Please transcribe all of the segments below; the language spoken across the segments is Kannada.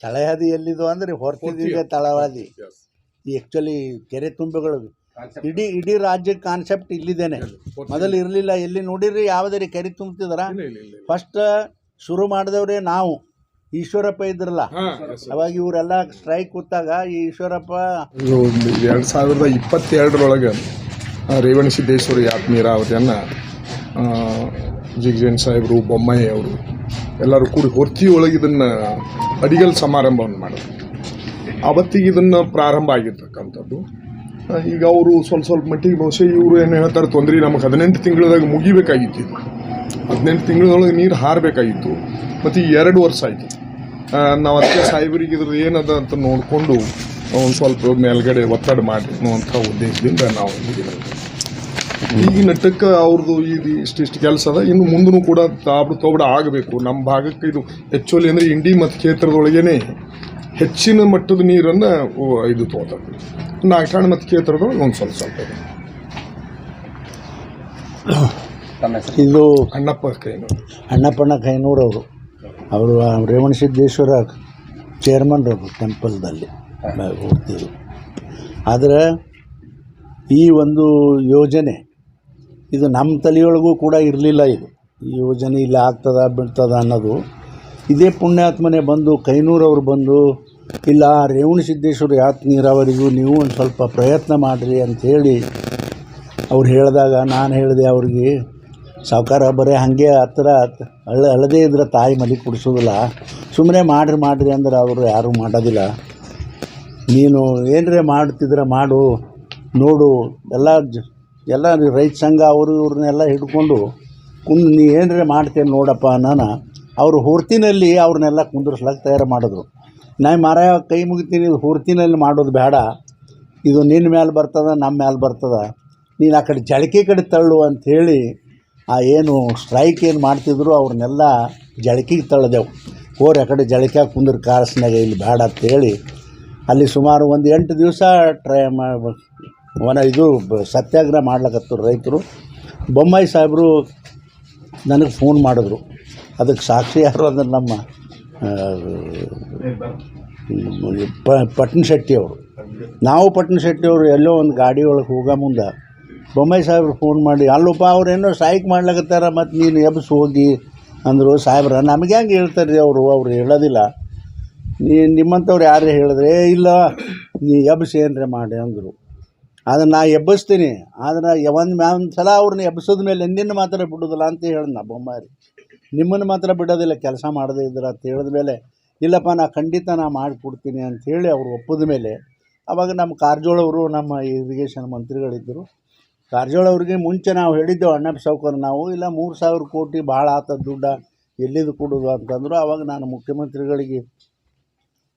ತಳಹದಿ ಎಲ್ಲಿದು ಅಂದರೆ ಹೊರತಿದೆ ತಳವಾದಿ. ಈ ಆ್ಯಕ್ಚುಲಿ ಕೆರೆ ತುಂಬಿಗಳು ಇಡೀ ರಾಜ್ಯದ ಕಾನ್ಸೆಪ್ಟ್ ಇಲ್ಲಿದ್ದೇನೆ. ಮೊದಲು ಇರಲಿಲ್ಲ. ಎಲ್ಲಿ ನೋಡಿರಿ ಯಾವುದೇ ಕೆರೆ ತುಂಬ್ತಿದಾರ ಫಸ್ಟ್ ಶುರು ಮಾಡಿದವ್ರೆ ನಾವು. ಈಶ್ವರಪ್ಪ ಇದ್ರಲ್ಲ ಅವಾಗ ಇವರೆಲ್ಲ ಸ್ಟ್ರೈಕ್ ಕೂತಾಗ ಈ ಈಶ್ವರಪ್ಪ 2022 ರೇವಣಸಿದ್ದೇಶ್ವರ ಯಾತ್ ನೀರಾವರಿಯನ್ನು ಜಿಗಜೇನ್ ಸಾಹೇಬರು, ಬೊಮ್ಮಾಯಿ ಅವರು ಎಲ್ಲರೂ ಕೂಡಿ ಹೊರ್ತಿಯೊಳಗೆ ಇದನ್ನು ಅಡಿಗಲ್ ಸಮಾರಂಭವನ್ನು ಮಾಡಿದ್ರು. ಅವತ್ತಿಗೆ ಇದನ್ನು ಪ್ರಾರಂಭ ಆಗಿರ್ತಕ್ಕಂಥದ್ದು. ಈಗ ಅವರು ಸ್ವಲ್ಪ ಮಟ್ಟಿಗೆ ಬಹುಶಃ ಇವರು ಏನು ಹೇಳ್ತಾರೆ ತೊಂದರೆ, ನಮಗೆ 18 ತಿಂಗಳದಾಗ ಮುಗಿಬೇಕಾಗಿತ್ತು. ಇದು 18 ತಿಂಗಳೊಳಗೆ ನೀರು ಹಾರಬೇಕಾಗಿತ್ತು. ಮತ್ತು 2 ವರ್ಷ ಆಯಿತು. ನಾವು ಅದಕ್ಕೆ ಸಾಹೇಬರಿಗೆ ಇದ್ರ ಏನದ ಅಂತ ನೋಡಿಕೊಂಡು ಒಂದು ಸ್ವಲ್ಪ ಮೇಲ್ಗಡೆ ಒತ್ತಡ ಮಾಡಿ ಅನ್ನುವಂಥ ಉದ್ದೇಶದಿಂದ ನಾವು ಈ ನಟ್ಟಕ್ಕೆ ಅವ್ರದ್ದು ಇಷ್ಟಿಷ್ಟು ಕೆಲಸ ಅದ. ಇನ್ನು ಮುಂದೂ ಕೂಡ ತೋಬಡ ಆಗಬೇಕು. ನಮ್ಮ ಭಾಗಕ್ಕೆ ಇದು ಹೆಚ್ಚುವಲಿ ಅಂದರೆ ಇಂಡಿ ಮತ್ತು ಕ್ಷೇತ್ರದೊಳಗೇ ಹೆಚ್ಚಿನ ಮಟ್ಟದ ನೀರನ್ನು ಇದು ತೋತಾರೆ. ನಾಗಠಾಣ ಮತ್ತು ಕ್ಷೇತ್ರದೊಳಗೆ ಒಂದು ಸ್ವಲ್ಪ ಇದೆ. ಇದು ಅಣ್ಣಪ್ಪಣ್ಣ ಕೈನೂರು ಅವರು ರೇವಣಸಿದ್ದೇಶ್ವರ ಚೇರ್ಮನ್ ಅವರು ಟೆಂಪಲ್ದಲ್ಲಿ ಹೋಗ್ತಿದ್ರು. ಆದರೆ ಈ ಒಂದು ಯೋಜನೆ ಇದು ನಮ್ಮ ತಲೆಯೊಳಗೂ ಕೂಡ ಇರಲಿಲ್ಲ. ಈ ಯೋಜನೆ ಇಲ್ಲಿ ಆಗ್ತದ ಬಿಡ್ತದ ಅನ್ನೋದು ಇದೇ ಪುಣ್ಯಾತ್ಮನೆ ಬಂದು ಕೈನೂರವ್ರು ಬಂದು ಇಲ್ಲ ರೇವಣಸಿದ್ದೇಶ್ವರ ಯಾತ್ ನೀರಾವರಿಗೂ ನೀವು ಒಂದು ಸ್ವಲ್ಪ ಪ್ರಯತ್ನ ಮಾಡಿರಿ ಅಂಥೇಳಿ ಅವ್ರು ಹೇಳಿದಾಗ ನಾನು ಹೇಳಿದೆ ಅವ್ರಿಗೆ, ಸಾವುಕಾರ ಬರೀ ಹಾಗೆ ಹತ್ತಿರ ಅಳದೇ ಇದ್ರೆ ತಾಯಿ ಮಲಿ ಕುಡಿಸೋದಿಲ್ಲ, ಸುಮ್ಮನೆ ಮಾಡಿರಿ ಅಂದ್ರೆ ಅವರು ಯಾರೂ ಮಾಡೋದಿಲ್ಲ. ನೀನು ಏನರೇ ಮಾಡ್ತಿದ್ರೆ ಮಾಡು, ನೋಡು ಎಲ್ಲ ರೈತ ಸಂಘ ಅವರು ಇವ್ರನ್ನೆಲ್ಲ ಹಿಡ್ಕೊಂಡು ನೀ ಏನರೇ ಮಾಡ್ತೇನೆ ನೋಡಪ್ಪ ನಾನು ಅವರು ಹೊರ್ತಿನಲ್ಲಿ ಅವ್ರನ್ನೆಲ್ಲ ಕುಂದ್ರಿಸ್ಲಾಕ ತಯಾರು ಮಾಡಿದ್ರು. ನಾನು ಮಾರಾಯ ಕೈ ಮುಗಿತೀನಿ, ಇದು ಹೊರ್ತಿನಲ್ಲಿ ಮಾಡೋದು ಬೇಡ, ಇದು ನಿನ್ನ ಮೇಲೆ ಬರ್ತದ ನಮ್ಮ ಮೇಲೆ ಬರ್ತದ, ನೀನು ಆ ಕಡೆ ಜಳಕೆ ಕಡೆ ತಳ್ಳು ಅಂಥೇಳಿ ಏನು ಸ್ಟ್ರೈಕ್ ಏನು ಮಾಡ್ತಿದ್ರು ಅವ್ರನ್ನೆಲ್ಲ ಜಳಕಿಗೆ ತಳ್ಳಿದೆವು. ಹೋರಿ ಆ ಕಡೆ ಜಳಕೆ ಕುಂದ್ರ ಕಾರಸ್ನಾಗ ಇಲ್ಲಿ ಬೇಡ ಅಂಥೇಳಿ ಅಲ್ಲಿ ಸುಮಾರು ಒಂದು 8 ದಿವಸ ಇದು ಸತ್ಯಾಗ್ರಹ ಮಾಡ್ಲಕತ್ತರು ರೈತರು. ಬೊಮ್ಮಾಯಿ ಸಾಹೇಬರು ನನಗೆ ಫೋನ್ ಮಾಡಿದ್ರು. ಅದಕ್ಕೆ ಸಾಕ್ಷಿ ಯಾರು ಅಂದ್ರೆ ನಮ್ಮ ಪಟ್ಟಣಶೆಟ್ಟಿ ಅವರು. ನಾವು ಪಟ್ಟಣಶೆಟ್ಟಿ ಅವರು ಎಲ್ಲೋ ಒಂದು ಗಾಡಿ ಒಳಗೆ ಹೋಗೋ ಮುಂದೆ ಬೊಮ್ಮಾಯಿ ಸಾಹೇಬ್ರು ಫೋನ್ ಮಾಡಿ, ಅಲ್ಲಪ್ಪ ಅವ್ರೇನೋ ಸ್ಟ್ರೈಕ್ ಮಾಡ್ಲಕತ್ತಾರ ಮತ್ತು ನೀನು ಎಬ್ಸ್ ಹೋಗಿ ಅಂದರು. ಸಾಹೇಬ್ರ ನಮಗೆ ಹೆಂಗೆ ಹೇಳ್ತಾರೆ ರೀ ಅವರು ಹೇಳೋದಿಲ್ಲ, ನಿಮ್ಮಂಥವ್ರು ಯಾರೇ ಹೇಳಿದ್ರೆ ಇಲ್ಲ ನೀ ಎಬ್ಸ್ ಏನರೇ ಮಾಡಿ ಅಂದರು. ಅದನ್ನು ನಾ ಎಬ್ಬಿಸ್ತೀನಿ, ಆದರೆ ಒಂದು ಸಲ ಅವ್ರನ್ನ ಎಬ್ಬಿಸಿದ ಮೇಲೆ ನಿನ್ನ ಮಾತ್ರ ಬಿಡೋದಿಲ್ಲ ಅಂತ ಹೇಳಿದ್ ನಾ ಬೊಮ್ಮಾರಿ. ನಿಮ್ಮನ್ನು ಮಾತ್ರ ಬಿಡೋದಿಲ್ಲ ಕೆಲಸ ಮಾಡದೇ ಇದ್ರೆ ಅಂತ ಹೇಳಿದ ಮೇಲೆ ಇಲ್ಲಪ್ಪ ನಾ ಖಂಡಿತ ಮಾಡಿಕೊಡ್ತೀನಿ ಅಂಥೇಳಿ ಅವ್ರು ಒಪ್ಪಿದ ಮೇಲೆ ಆವಾಗ ನಮ್ಮ ಕಾರಜೋಳವರು ನಮ್ಮ ಇರಿಗೇಷನ್ ಮಂತ್ರಿಗಳಿದ್ದರು. ಕಾರಜೋಳವ್ರಿಗೆ ಮುಂಚೆ ನಾವು ಹೇಳಿದ್ದೆವು, ಅಣ್ಣಪ್ಪ ಸಾವ್ಕಾರ ನಾವು ಇಲ್ಲ 3,000 ಕೋಟಿ ಭಾಳ ಆತದ ದುಡ್ಡು ಎಲ್ಲಿದು ಕೊಡೋದು ಅಂತಂದರು. ಆವಾಗ ನಾನು ಮುಖ್ಯಮಂತ್ರಿಗಳಿಗೆ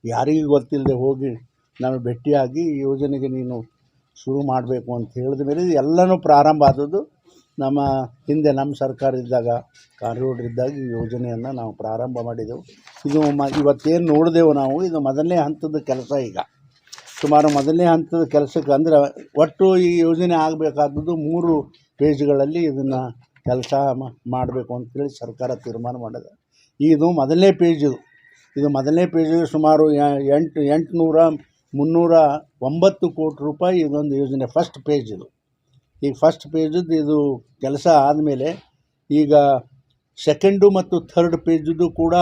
ಯಾರಿಗೂ ಗೊತ್ತಿಲ್ಲದೆ ಹೋಗಿ ನಾನು ಭೇಟಿಯಾಗಿ ಈ ಯೋಜನೆಗೆ ನೀನು ಶುರು ಮಾಡಬೇಕು ಅಂತ ಹೇಳಿದ ಮೇಲೆ ಎಲ್ಲನೂ ಪ್ರಾರಂಭ ಆದದ್ದು ನಮ್ಮ ಹಿಂದೆ ನಮ್ಮ ಸರ್ಕಾರ ಇದ್ದಾಗ ಕಾರಜೋಳರಿದ್ದಾಗ ಈ ಯೋಜನೆಯನ್ನು ನಾವು ಪ್ರಾರಂಭ ಮಾಡಿದೆವು. ಇದು ಇವತ್ತೇನು ನೋಡಿದೆವು ನಾವು, ಇದು ಮೊದಲನೇ ಹಂತದ ಕೆಲಸ. ಈಗ ಸುಮಾರು ಮೊದಲನೇ ಹಂತದ ಕೆಲಸಕ್ಕೆ ಅಂದರೆ ಒಟ್ಟು ಈ ಯೋಜನೆ ಆಗಬೇಕಾದದ್ದು 3 ಪೇಜ್ಗಳಲ್ಲಿ ಇದನ್ನು ಕೆಲಸ ಮಾಡಬೇಕು ಅಂತೇಳಿ ಸರ್ಕಾರ ತೀರ್ಮಾನ ಮಾಡಿದೆ. ಇದು ಮೊದಲನೇ ಪೇಜ್. ಇದು ಮೊದಲನೇ ಪೇಜ್ ಸುಮಾರು 309 ಕೋಟಿ ರೂಪಾಯಿ ಇದೊಂದು ಯೋಜನೆ ಫಸ್ಟ್ ಪೇಜ್. ಇದು ಈಗ ಫಸ್ಟ್ ಪೇಜದ್ದು ಇದು ಕೆಲಸ ಆದಮೇಲೆ ಈಗ ಸೆಕೆಂಡು ಮತ್ತು ಥರ್ಡ್ ಪೇಜದ್ದು ಕೂಡ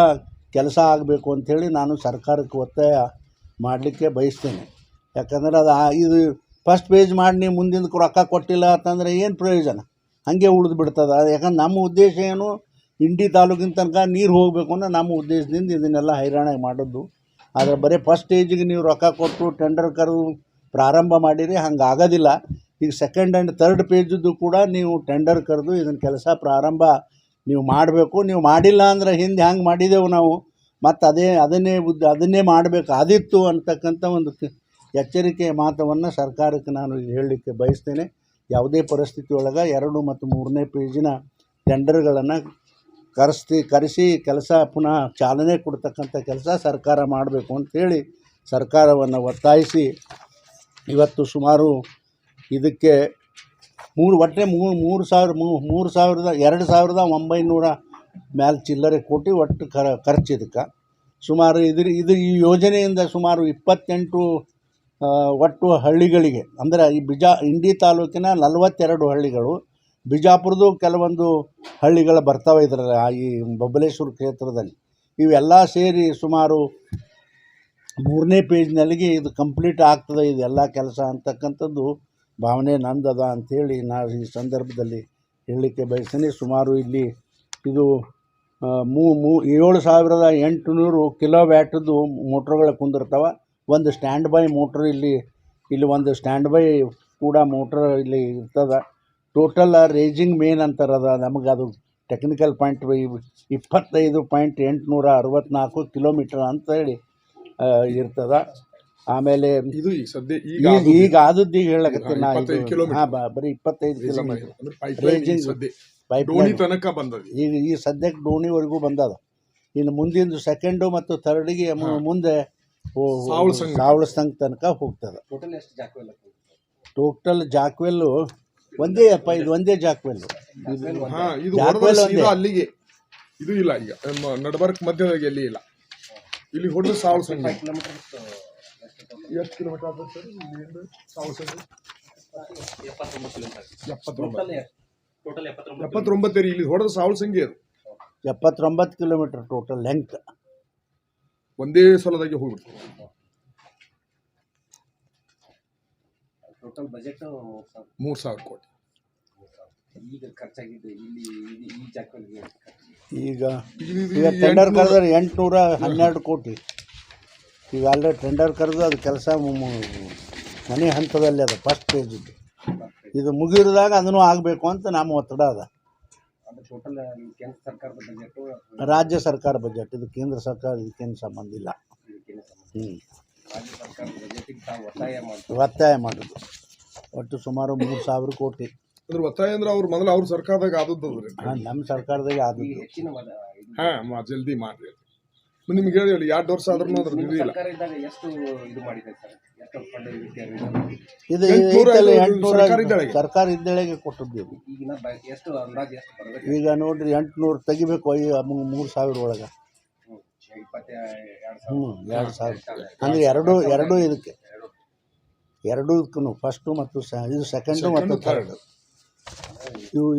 ಕೆಲಸ ಆಗಬೇಕು ಅಂಥೇಳಿ ನಾನು ಸರ್ಕಾರಕ್ಕೆ ಒತ್ತಾಯ ಮಾಡಲಿಕ್ಕೆ ಬಯಸ್ತೇನೆ. ಯಾಕಂದರೆ ಇದು ಫಸ್ಟ್ ಪೇಜ್ ಮಾಡಿ ನೀವು ಮುಂದಿನ ರೊಕ್ಕ ಕೊಟ್ಟಿಲ್ಲ ಅಂತಂದರೆ ಏನು ಪ್ರಯೋಜನ, ಹಾಗೆ ಉಳಿದು ಬಿಡ್ತದೆ. ಯಾಕಂದ್ರೆ ನಮ್ಮ ಉದ್ದೇಶ ಏನು, ಇಂಡಿ ತಾಲೂಕಿನ ತನಕ ನೀರು ಹೋಗಬೇಕು ಅನ್ನೋ ನಮ್ಮ ಉದ್ದೇಶದಿಂದ ಇದನ್ನೆಲ್ಲ ಹೈರಾಣಾಗಿ ಮಾಡೋದು. ಆದರೆ ಬರೀ ಫಸ್ಟ್ ಸ್ಟೇಜಿಗೆ ನೀವು ರೊಕ್ಕ ಕೊಟ್ಟು ಟೆಂಡರ್ ಕರೆದು ಪ್ರಾರಂಭ ಮಾಡಿರಿ, ಹಂಗೆ ಆಗೋದಿಲ್ಲ. ಈಗ ಸೆಕೆಂಡ್ ಆ್ಯಂಡ್ ಥರ್ಡ್ ಪೇಜದ್ದು ಕೂಡ ನೀವು ಟೆಂಡರ್ ಕರೆದು ಇದನ್ನು ಕೆಲಸ ಪ್ರಾರಂಭ ನೀವು ಮಾಡಬೇಕು. ನೀವು ಮಾಡಿಲ್ಲ ಅಂದರೆ ಹಿಂದೆ ಹ್ಯಾಂಗೆ ಮಾಡಿದೆವು ನಾವು ಮತ್ತು ಅದನ್ನೇ ಮಾಡಬೇಕಾದಿತ್ತು ಅಂತಕ್ಕಂಥ ಒಂದು ಎಚ್ಚರಿಕೆಯ ಮಾತನ್ನು ಸರ್ಕಾರಕ್ಕೆ ನಾನು ಹೇಳಲಿಕ್ಕೆ ಬಯಸ್ತೇನೆ. ಯಾವುದೇ ಪರಿಸ್ಥಿತಿ ಒಳಗೆ 2 ಮತ್ತು 3ನೇ ಪೇಜಿನ ಟೆಂಡರ್ಗಳನ್ನು ಕರೆಸಿ ಕೆಲಸ ಪುನಃ ಚಾಲನೆ ಕೊಡ್ತಕ್ಕಂಥ ಕೆಲಸ ಸರ್ಕಾರ ಮಾಡಬೇಕು ಅಂಥೇಳಿ ಸರ್ಕಾರವನ್ನು ಒತ್ತಾಯಿಸಿ ಇವತ್ತು ಸುಮಾರು ಇದಕ್ಕೆ 2,900 ಮೇಲೆ ಚಿಲ್ಲರೆ ಕೋಟಿ ಒಟ್ಟು ಖರ್ಚು ಇದಕ್ಕೆ. ಸುಮಾರು ಇದು ಈ ಯೋಜನೆಯಿಂದ ಸುಮಾರು 28 ಒಟ್ಟು ಹಳ್ಳಿಗಳಿಗೆ, ಅಂದರೆ ಈ ಇಂಡಿ ತಾಲೂಕಿನ 42 ಹಳ್ಳಿಗಳು, ಬಿಜಾಪುರದ್ದು ಕೆಲವೊಂದು ಹಳ್ಳಿಗಳು ಬರ್ತಾವೆ ಇದರಲ್ಲಿ, ಈ ಬಬಲೇಶ್ವರ ಕ್ಷೇತ್ರದಲ್ಲಿ. ಇವೆಲ್ಲ ಸೇರಿ ಸುಮಾರು 3ನೇ ಪೇಜ್ನಲ್ಲಿಗೆ ಇದು ಕಂಪ್ಲೀಟ್ ಆಗ್ತದೆ ಇದೆಲ್ಲ ಕೆಲಸ ಅಂತಕ್ಕಂಥದ್ದು ಭಾವನೆ ನಂದದ ಅಂಥೇಳಿ ನಾವು ಈ ಸಂದರ್ಭದಲ್ಲಿ ಹೇಳಲಿಕ್ಕೆ ಬಯಸ್ತೀನಿ. ಸುಮಾರು ಇಲ್ಲಿ ಇದು 7,800 ಕಿಲೋ ವ್ಯಾಟದ್ದು ಮೋಟ್ರ್ಗಳು ಕುಂದಿರ್ತಾವೆ. ಒಂದು ಸ್ಟ್ಯಾಂಡ್ ಬೈ ಮೋಟ್ರ್ ಇಲ್ಲಿ ಒಂದು ಸ್ಟ್ಯಾಂಡ್ ಬೈ ಕೂಡ ಮೋಟ್ರ್ ಇಲ್ಲಿ ಇರ್ತದೆ. ಟೋಟಲ್ ರೇಜಿಂಗ್ ಮೇನ್ ಅಂತಾರದ, ನಮಗೆ ಅದು ಟೆಕ್ನಿಕಲ್ ಪಾಯಿಂಟ್ 25.864 ಕಿಲೋಮೀಟರ್ ಅಂತೇಳಿ ಇರ್ತದೆ. ಆಮೇಲೆ ಇದು ಈಗ ಸದ್ಯ ಈಗ ಆದದ್ದು ಈಗ ಹೇಳಕತ್ತೀನಿ ನಾ, ಬರೀ 25 ಕಿಲೋಮೀಟರ್ ರೇಜಿಂಗ್ ಡೋಣಿ ತನಕ ಬಂದದ. ಈ ಸದ್ಯಕ್ಕೆ ಡೋಣಿವರೆಗೂ ಬಂದದ. ಇನ್ನು ಮುಂದಿಂದು ಸೆಕೆಂಡು ಮತ್ತು ಥರ್ಡಿಗೆ ಮುಂದೆ ಸಾವಳಸಂಗ್ ತನಕ ಹೋಗ್ತದೆ. ಟೋಟಲ್ ಜಾಕ್ವೆಲ್ಲು ಒಂದೇ ಅಪ್ಪ, ಇದು ಒಂದೇ ಜಾಕ್ವೆಲ್ಲು. ಅಲ್ಲಿಗೆ ಇದು ಇಲ್ಲ, ಈಗ ನಡಬರ್ಕ್ ಮಧ್ಯದಾಗ ಎಲ್ಲಿ ಇಲ್ಲ. ಇಲ್ಲಿ ಹೊಡೆದು ಸಾವಳಸಂಗ್ ಎಷ್ಟು ಕಿಲೋಮೀಟರ್ ಆಗ್ತದೆ ಸರ್ ಇಲ್ಲಿಂದ ಸಾವಳಸಂಗ್? 79 ಇಲ್ಲಿ ಹೊಡೆದು ಸಾವಳಸಂಗಿ ಅದು 79 ಕಿಲೋಮೀಟರ್ ಟೋಟಲ್ ಲೆಂತ್. ಒಂದೇ ಸಲದಾಗಿ ಹೋಗ್ಬಿಡ್ತು. ಟೋಟಲ್ ಬಜೆಟ್ 3,000 ಕೋಟಿ ಈಗ ಖರ್ಚಾಗಿದೆ. ಈಗ ಟೆಂಡರ್ ಕರೆದ್ರೆ 812 ಕೋಟಿ. ಈಗ ಅಲ್ಲೇ ಟೆಂಡರ್ ಕರೆದು ಅದು ಕೆಲಸ ಮನೆ ಹಂತದಲ್ಲಿ ಅದ, ಫಸ್ಟ್ ಪೇಜಿದ್ದು. ಇದು ಮುಗಿರಿದಾಗ ಅದನ್ನು ಆಗಬೇಕು ಅಂತ ನಮ್ಮ ಒತ್ತಡ ಅದ. ಟೋಟಲ್ ಕೇಂದ್ರ ಸರ್ಕಾರದ ಬಜೆಟ್, ರಾಜ್ಯ ಸರ್ಕಾರ ಬಜೆಟ್, ಇದು ಕೇಂದ್ರ ಸರ್ಕಾರ, ಇದಕ್ಕೇನು ಸಂಬಂಧ ಇಲ್ಲ. ರಾಜ್ಯ ಸರ್ಕಾರದ ಬಜೆಟಿಗೆ ತಾವು ಒತ್ತಾಯ ಮಾಡೋದು. ಒಟ್ಟು ಸುಮಾರು 3,000 ಕೋಟಿ. ಅದ್ರ ಒತ್ತಾಯ ಅಂದ್ರೆ ಅವ್ರು ಮೊದಲು ಅವ್ರ ಸರ್ಕಾರದಾಗ ಆದದ್ದವ್ರಿ. ನಮ್ಮ ಸರ್ಕಾರದಾಗ ಆದದ್ದು. ಹೆಚ್ಚಿನ ಜಲ್ದಿ ಮಾಡ್ರಿ. ನಿಮ್ಗೆ ಹೇಳಿಲ್ಲ 2 ವರ್ಷ ಆದ್ರೂ ಅದ್ರ ನಿಧಿ ಇಲ್ಲ. ಎಷ್ಟು ಇದು ಮಾಡಿದೆ ಸರ್? ಇದು ಸರ್ಕಾರ ಇದ್ದಳೆಗೆ ಕೊಟ್ಟದ್ದು. ಎಷ್ಟು ಅಂದಾಜು ಎಷ್ಟು ಬರಬೇಕು? ಈಗ ನೋಡ್ರಿ 800 ತೆಗಿಬೇಕು 3,000 ಒಳಗೆ. 2,000 ಅಂದರೆ ಎರಡು ಇದಕ್ಕೆ, ಎರಡಕ್ಕೂ ಫಸ್ಟು ಮತ್ತು ಇದು ಸೆಕೆಂಡು ಮತ್ತು ಥರ್ಡ್.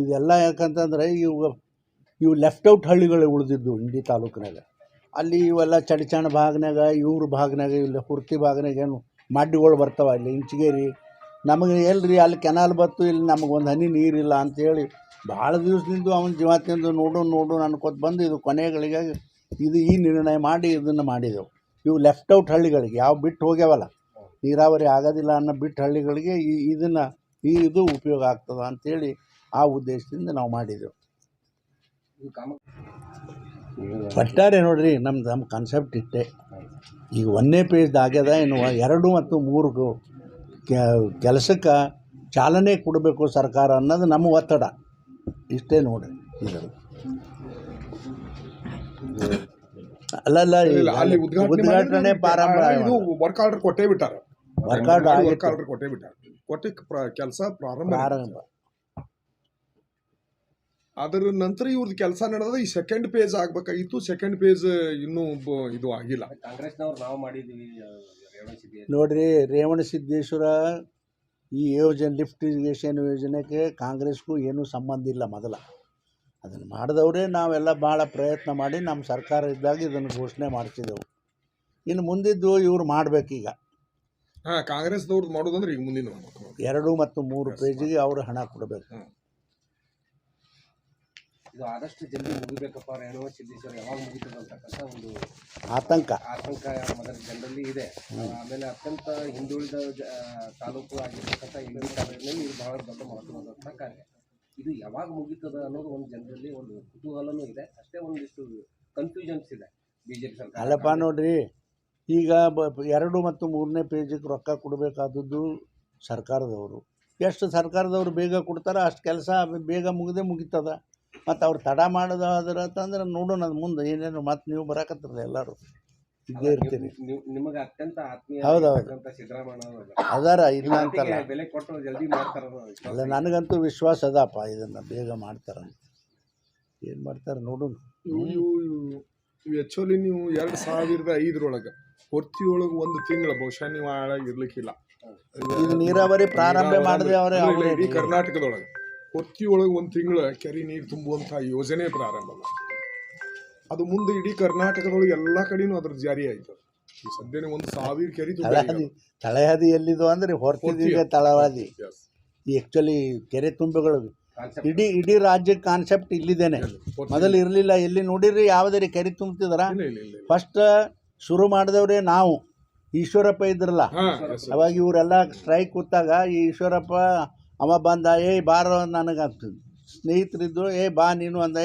ಇದೆಲ್ಲ ಯಾಕಂತಂದರೆ ಇವು ಲೆಫ್ಟ್ ಔಟ್ ಹಳ್ಳಿಗಳು ಉಳಿದಿದ್ದು ಇಂಡಿ ತಾಲೂಕಿನಾಗ. ಅಲ್ಲಿ ಇವೆಲ್ಲ ಚಡಿಚಾಣ ಭಾಗನಾಗ, ಇವ್ರ ಭಾಗನಾಗ, ಇಲ್ಲಿ ಹುರ್ತಿ ಭಾಗನಾಗ ಏನು ಮಡ್ಡಿಗಳು ಬರ್ತಾವೆ. ಇಲ್ಲಿ ಇಂಚಿಗೇರಿ ನಮಗೆ ಎಲ್ರಿ ಅಲ್ಲಿ ಕೆನಾಲ್ ಬತ್ತು, ಇಲ್ಲಿ ನಮಗೊಂದು ಹನಿ ನೀರಿಲ್ಲ ಅಂಥೇಳಿ ಭಾಳ ದಿವಸದಿಂದ ಅವನ ಜೀವತ್ತಿಂದು ನೋಡು ಅನ್ಕೋತ ಬಂದು ಇದು ಕೊನೆಗಳಿಗಾಗಿ ಈ ನಿರ್ಣಯ ಮಾಡಿ ಇದನ್ನು ಮಾಡಿದೆವು. ಇವು ಲೆಫ್ಟ್ ಔಟ್ ಹಳ್ಳಿಗಳಿಗೆ ಯಾವ ಬಿಟ್ಟು ಹೋಗ್ಯಾವಲ್ಲ, ನೀರಾವರಿ ಆಗೋದಿಲ್ಲ ಅನ್ನೋ ಬಿಟ್ಟು ಹಳ್ಳಿಗಳಿಗೆ ಇದು ಉಪಯೋಗ ಆಗ್ತದೆ ಅಂಥೇಳಿ ಆ ಉದ್ದೇಶದಿಂದ ನಾವು ಮಾಡಿದೆವು. ಒಟ್ಟಾರೆ ನೋಡ್ರಿ ನಮ್ಮ ಕಾನ್ಸೆಪ್ಟ್ ಇಟ್ಟೆ. ಈಗ 1ನೇ ಪೇಜ್ದು ಆಗ್ಯದ, ಇನ್ನು 2 ಮತ್ತು 3 ಕೆಲಸಕ್ಕೆ ಚಾಲನೆ ಕೊಡಬೇಕು ಸರ್ಕಾರ ಅನ್ನೋದು ನಮ್ಮ ಒತ್ತಡ. ಇಷ್ಟೇ ನೋಡ್ರಿ. ಅಲ್ಲಲ್ಲ ಅಲ್ಲಿ ಉದ್ಘಾಟನೆ ಪ್ರಾರಂಭ, ಇದು ವರ್ಕ್ ಆರ್ಡರ್ ಕೊಟ್ಟೇ ಬಿಟ್ಟಾರ. ಕೊಟ್ಟೆ ಕೆಲಸ ಪ್ರಾರಂಭ. ಅದರ ನಂತರ ಇವ್ರದ್ದು ಕೆಲಸ ನಡೆದ. ಈ ಸೆಕೆಂಡ್ ಪೇಜ್ ಆಗ್ಬೇಕಾಗಿತ್ತು. ಸೆಕೆಂಡ್ ಪೇಜ್ ಇನ್ನೂ ಇದು ಆಗಿಲ್ಲ. ಕಾಂಗ್ರೆಸ್ನವ್ರು ನಾವು ಮಾಡಿದ್ವಿ ನೋಡ್ರಿ. ರೇವಣಸಿದ್ದೇಶ್ವರ ಈ ಯೋಜನೆ, ಲಿಫ್ಟ್ ಇರಿಗೇಷನ್ ಯೋಜನೆಗೆ ಕಾಂಗ್ರೆಸ್ಗೂ ಏನೂ ಸಂಬಂಧ ಇಲ್ಲ. ಮೊದಲ ಅದನ್ನು ಮಾಡಿದವರೇ ನಾವೆಲ್ಲ ಭಾಳ ಪ್ರಯತ್ನ ಮಾಡಿ ನಮ್ಮ ಸರ್ಕಾರ ಇದ್ದಾಗ ಇದನ್ನು ಘೋಷಣೆ ಮಾಡ್ತಿದ್ದೆವು. ಇನ್ನು ಮುಂದಿದ್ದು ಇವ್ರು ಮಾಡಬೇಕೀಗ. ಕಾಂಗ್ರೆಸ್ದವ್ರದ್ದು ಮಾಡೋದಂದ್ರೆ ಈಗ ಮುಂದಿನ 2 ಮತ್ತು 3 ಪೇಜಿಗೆ ಅವರು ಹಣ ಕೊಡಬೇಕು. ಇದು ಆದಷ್ಟು ಜಲ್ದಿ ಮುಗಿಬೇಕಪ್ಪ. ರೇವಣಸಿದ್ದೇಶ್ವರ ಯಾವಾಗ ಮುಗಿತದೆ ಅಂತಕ್ಕಂಥ ಒಂದು ಆತಂಕ ಮೊದಲ ಜನರಲ್ಲಿ ಇದೆ. ಆಮೇಲೆ ಅತ್ಯಂತ ಹಿಂದುಳಿದ ತಾಲೂಕು ಆಗಿರ್ತಕ್ಕಂಥ ಇಂಡಿ ತಾಲೂಕಿನಲ್ಲಿ ಇದು ಬಹಳ ದೊಡ್ಡ ಮಹತ್ವವಾದಂಥ ಕಾರ್ಯ. ಇದು ಯಾವಾಗ ಮುಗಿತದ ಅನ್ನೋದು ಒಂದು ಜನರಲ್ಲಿ ಒಂದು ಕುತೂಹಲನೂ ಇದೆ. ಅಷ್ಟೇ ಒಂದಿಷ್ಟು ಕನ್ಫ್ಯೂಷನ್ಸ್ ಇದೆ ಬಿಜೆಪಿ ಸರ್ಕಾರ. ಅಲ್ಲಪ್ಪ ನೋಡ್ರಿ, ಈಗ 2 ಮತ್ತು 3ನೇ ಪೇಜಿಗೆ ರೊಕ್ಕ ಕೊಡಬೇಕಾದದ್ದು ಸರ್ಕಾರದವರು. ಎಷ್ಟು ಸರ್ಕಾರದವರು ಬೇಗ ಕೊಡ್ತಾರೆ ಅಷ್ಟು ಕೆಲಸ ಬೇಗ ಮುಗಿತದ. ಮತ್ತು ಅವ್ರು ತಡ ಮಾಡೋದಾದ್ರೆ ಅಂತಂದ್ರೆ ನೋಡೋಣ ಮುಂದೆ ಏನೇನು. ಮತ್ತು ನೀವು ಬರಾಕತ್ತಿರಲ್ಲ, ಎಲ್ಲರೂ ಇದ್ದೇ ಇರ್ತೀರಿ. ನಿಮಗೆ ಅತ್ಯಂತ ಆತ್ಮೀಯ ಸಿದ್ದರಾಮಯ್ಯ ಅದಾರ, ಇಲ್ಲ ಅಂತಲ್ಲ. ಬೆಲೆ ಕೊಟ್ಟು ಜಲ್ದಿ ಮಾಡ್ತಾರ. ಅಲ್ಲ, ನನಗಂತೂ ವಿಶ್ವಾಸ ಅದಪ್ಪ ಇದನ್ನು ಬೇಗ ಮಾಡ್ತಾರೆ. ಏನು ಮಾಡ್ತಾರೆ ನೋಡೋಣ. ಇವು ಆ್ಯಕ್ಚುಲಿ ನೀವು 2005 ಹೊರ್ತಿಯೊಳಗೆ ಒಂದು ತಿಂಗಳು ಬಹುಶಃ ನೀವು ಹಾಳಾಗಿರ್ಲಿಕ್ಕಿಲ್ಲ. ಈಗ ನೀರಾವರಿ ಪ್ರಾರಂಭ ಮಾಡಿದೆ ಅವರೇ ಅಂದ್ರೆ ಇಡೀ ಕರ್ನಾಟಕದೊಳಗೆ ಹೊರ್ತಿಯೊಳಗೆ ಒಂದು ತಿಂಗಳು ಕೆರೆ ನೀರು ತುಂಬುವಂಥ ಯೋಜನೆ ಪ್ರಾರಂಭ ಮಾಡಿ ಅದು ಮುಂದೆ ಇಡೀ ಕರ್ನಾಟಕದೊಳಗೆ ಎಲ್ಲ ಕಡೆನೂ ಅದ್ರ ಜಾರಿ ಆಯ್ತು. ಈ ಸದ್ಯನೇ 1,000 ಕೆರೆ ತಳಹದಿ ಎಲ್ಲಿದು ಅಂದ್ರೆ ಹೊರತಿದ್ದ ತಳವಾದಿ ಈ ಆ್ಯಕ್ಚುಲಿ ಕೆರೆ ತುಂಬಿಗಳು ಇಡೀ ರಾಜ್ಯಕ್ಕೆ ಕಾನ್ಸೆಪ್ಟ್ ಇಲ್ಲಿದ್ದೇನೆ. ಮೊದಲು ಇರಲಿಲ್ಲ. ಎಲ್ಲಿ ನೋಡಿರಿ ಯಾವುದೇ ಕೆರೆ ತುಂಬ್ತಿದಾರ ಫಸ್ಟ್ ಶುರು ಮಾಡಿದವ್ರೆ ನಾವು. ಈಶ್ವರಪ್ಪ ಇದ್ರಲ್ಲ ಅವಾಗ ಇವರೆಲ್ಲ ಸ್ಟ್ರೈಕ್ ಕೂತಾಗ ಈ ಈಶ್ವರಪ್ಪ ಅವ ಬಂದ, ಬಾರೋ ನನಗೆ ಸ್ನೇಹಿತರಿದ್ದು, ಬಾ ನೀನು ಅಂದ,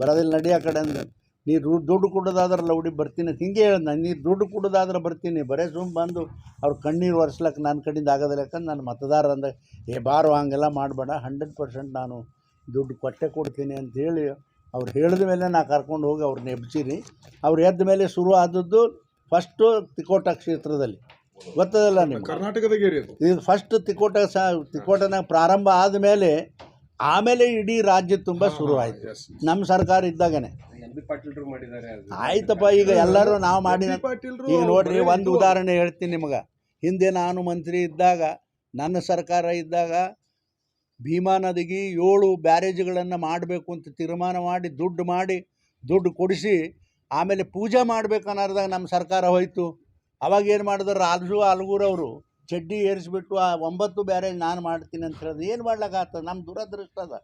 ಬರೋದಿಲ್ಲ ನಡಿ ಆ ಕಡೆ ಅಂದ. ನೀರು ದುಡ್ಡು ಕೊಡೋದಾದ್ರೆ ಲೌಡಿ ಬರ್ತೀನಿ ಹಿಂಗೆ ಹೇಳ್ದ. ನೀರು ದುಡ್ಡು ಕೊಡೋದಾದ್ರೆ ಬರ್ತೀನಿ, ಬರೇ ಸುಮ್ಮ ಬಂದು ಅವ್ರು ಕಣ್ಣೀರು ಒರೆಸ್ಲಕ್ಕೆ ನನ್ನ ಕಡೆಯಿಂದ ಆಗೋದಿಲ್ಲ. ಯಾಕಂದ್ರೆ ನಾನು ಮತದಾರ ಅಂದ, ಬಾರೋ ಹಂಗೆಲ್ಲ ಮಾಡಬೇಡ, 100% ನಾನು ದುಡ್ಡು ಕೊಟ್ಟೆ ಕೊಡ್ತೀನಿ ಅಂಥೇಳಿ ಅವ್ರು ಹೇಳಿದ ಮೇಲೆ ನಾ ಕರ್ಕೊಂಡು ಹೋಗಿ ಅವ್ರನ್ನ ಎಬ್ಸಿರಿ. ಅವ್ರು ಎದ್ದ ಮೇಲೆ ಶುರು ಆದದ್ದು ಫಸ್ಟು ತಿಕೋಟ ಕ್ಷೇತ್ರದಲ್ಲಿ. ಗೊತ್ತದಲ್ಲ ನಿಮ್ಗೆ, ಕರ್ನಾಟಕದಾಗ ಇದು ಫಸ್ಟ್ ತಿಕೋಟನ ಪ್ರಾರಂಭ ಆದಮೇಲೆ ಆಮೇಲೆ ಇಡೀ ರಾಜ್ಯ ತುಂಬ ಶುರು ಆಯಿತು ನಮ್ಮ ಸರ್ಕಾರ ಇದ್ದಾಗನೇ. ಆಯ್ತಪ್ಪ, ಈಗ ಎಲ್ಲರೂ ನಾವು ಮಾಡಿ. ಈಗ ನೋಡ್ರಿ, ಒಂದು ಉದಾಹರಣೆ ಹೇಳ್ತೀನಿ ನಿಮಗೆ. ಹಿಂದೆ ನಾನು ಮಂತ್ರಿ ಇದ್ದಾಗ, ನನ್ನ ಸರ್ಕಾರ ಇದ್ದಾಗ ಭೀಮಾ ನದಿಗೆ 7 ಬ್ಯಾರೇಜ್ಗಳನ್ನು ಮಾಡಬೇಕು ಅಂತ ತೀರ್ಮಾನ ಮಾಡಿ ದುಡ್ಡು ಕೊಡಿಸಿ ಆಮೇಲೆ ಪೂಜೆ ಮಾಡ್ಬೇಕು ಅನ್ನೋದಾಗ ನಮ್ಮ ಸರ್ಕಾರ ಹೋಯ್ತು. ಅವಾಗ ಏನು ಮಾಡಿದ್ರು, ರಾಜು ಆಲ್ಗೂರವರು ಚಡ್ಡಿ ಏರಿಸ್ಬಿಟ್ಟು ಆ 9 ಬ್ಯಾರೇಜ್ ನಾನು ಮಾಡ್ತೀನಿ ಅಂತ ಹೇಳಿದ್ರು. ಏನು ಮಾಡ್ಲಿಕ್ಕಾಗ್ತದೆ? ನಮ್ಮ ದುರದೃಷ್ಟ ಅದ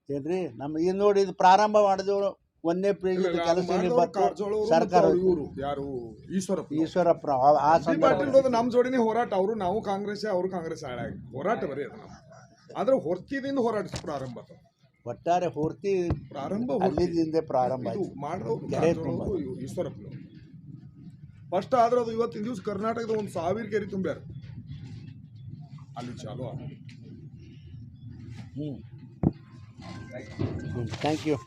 ಏನ್ರಿ. ನಮ್ಮ ಇದು ನೋಡಿ, ಇದು ಪ್ರಾರಂಭ ಮಾಡಿದೆವು 1ನೇ ಪೇಜ್ ಕೆಲಸ ಸರ್ಕಾರ ಈಶ್ವರಪ್ಪ ಆ ಸಂದರ್ಭ ನಮ್ಮ ಜೋಡಿನೇ ಹೋರಾಟ. ನಾವು ಕಾಂಗ್ರೆಸ್, ಅವರು ಕಾಂಗ್ರೆಸ್ ಹೋರಾಟ ಬರೀ ಆದ್ರೆ ಹೊರ್ತಿದಿಂದ ಹೋರಾಟ ಪ್ರಾರಂಭ. ಒಟ್ಟಾರೆ ಹೊರ್ತಿ ಪ್ರಾರಂಭ ಅಲ್ಲಿಂದ ಪ್ರಾರಂಭ ಈಶ್ವರಪ್ಪನವರು ಫಸ್ಟ್ ಆದ್ರೆ ಅದು ಇವತ್ತಿನ ದಿವಸ ಕರ್ನಾಟಕದ 1,000 ಕೆರೆ ತುಂಬ್ಯಾರ ಅಲ್ಲಿ ಚಾಲು. Thank you.